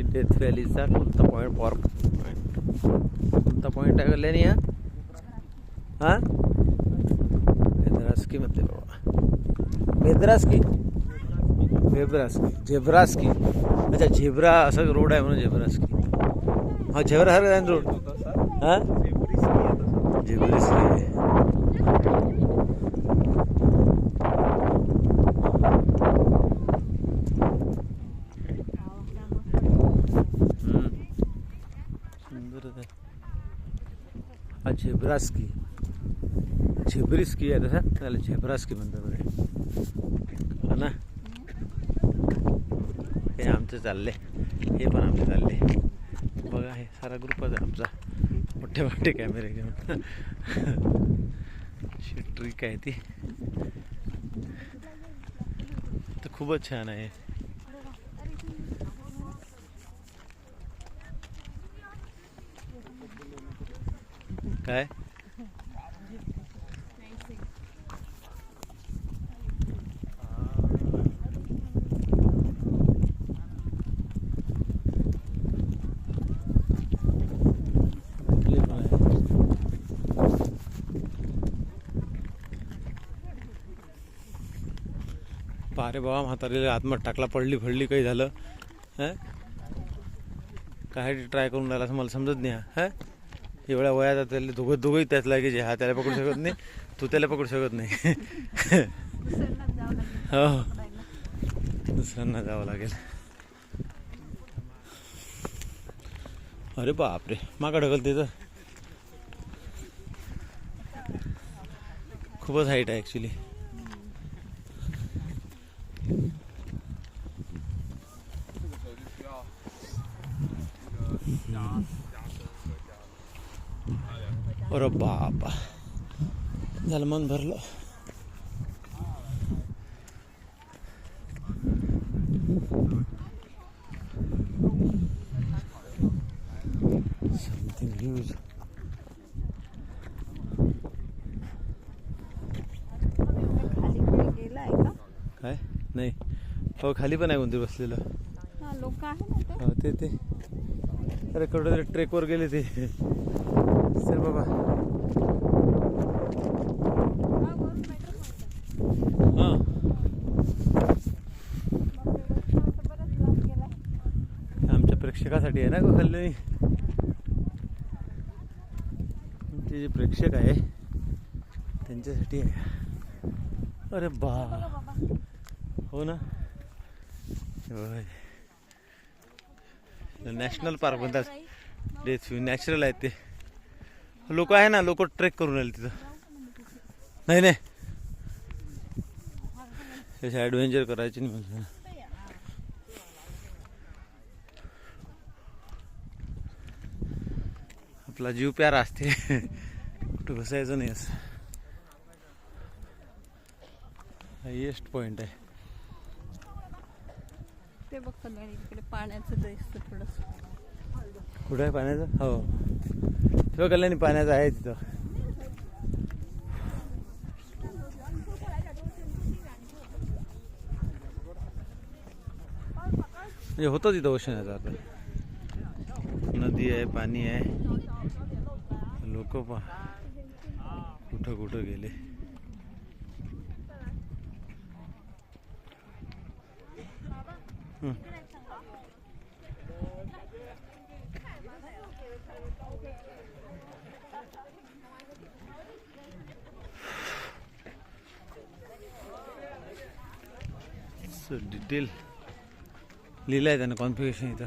death व्हॅलीचा कोणता point pork point कोणता point आहे कल्याणी हा हा वेद्रास्की म्हणते बाबा वेद्रास्की झेब्रास्की अच्छा झेब्रा असं रोड आहे म्हणून झेब्रास्की हा झेब्रा सारखा आहे रोड हा झेब्रिस्की हा झेब्रिस्की आहे तसा त्याला झेब्रास्की म्हणतात हा ना हे आमचं चालले हे पण आमचे चालले बघा हे सारा ग्रुपच आहे आमचा मोठे मोठे कॅमेरे घेऊन ट्रिक आहे ती तर खूपच छान आहे काय अरे बाबा म्हातारीला आतमध्ये टाकला पडली काही झालं हां काय ट्राय करून राहिला असं मला समजत नाही हां एवढ्या वयात त्याला दोघंही त्याच लागे हा त्याला पकडू शकत नाही तू त्याला पकडू शकत नाही हो दुसऱ्यांना जावं लागेल अरे बापरे माका ढकलते तर खूपच हाईट आहे ॲक्च्युली अरे बापा झालं मन भरलं समथिंग ह्यूज काय नाही हो खाली पण आहे कोणते बसलेलं लोक आहे हो ते अरे कुठं तरी ट्रेकवर गेले ते सर बाबा हां आमच्या प्रेक्षकासाठी आहे ना गो खाल्लं ते जे प्रेक्षक आहे त्यांच्यासाठी आहे अरे बा हो ना होय नॅशनल पार्क म्हणतात डेथ व्ह्यू नॅचरल आहे ते लोक आहे ना लोक ट्रेक करून राहिले तिथं नाही त्याचे ॲडव्हेंचर करायचे नाही म्हणलं आपला जीव प्यारा असते कुठं घुसायचं नाही असं हायेस्ट पॉइंट आहे ते बघ इकडे पाण्याचं दिसतं थोडंसं कुठं आहे पाण्याचं हो तेव्हा कल्याणी पाण्याचं आहे तिथं म्हणजे होतं तिथं ओशनाचं आता नदी आहे पाणी आहे लोक कुठं गेले डिटेल लिहिलं आहे त्यानं कॉन्फिगरेशन इथं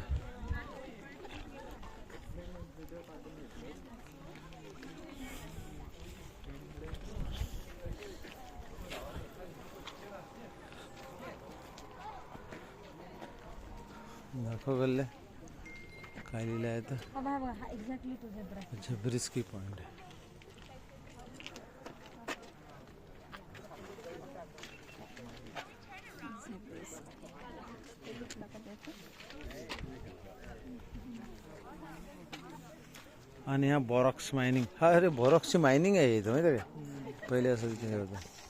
दाखव गल्ले काय लिहिलं आहे तर झेब्रिस्की पॉइंट आहे आणि हा बोरॉक्स मायनिंग हा अरे बोरॉक्सची मायनिंग आहे इथं माहिती आहे का पहिले असं तिथे होतं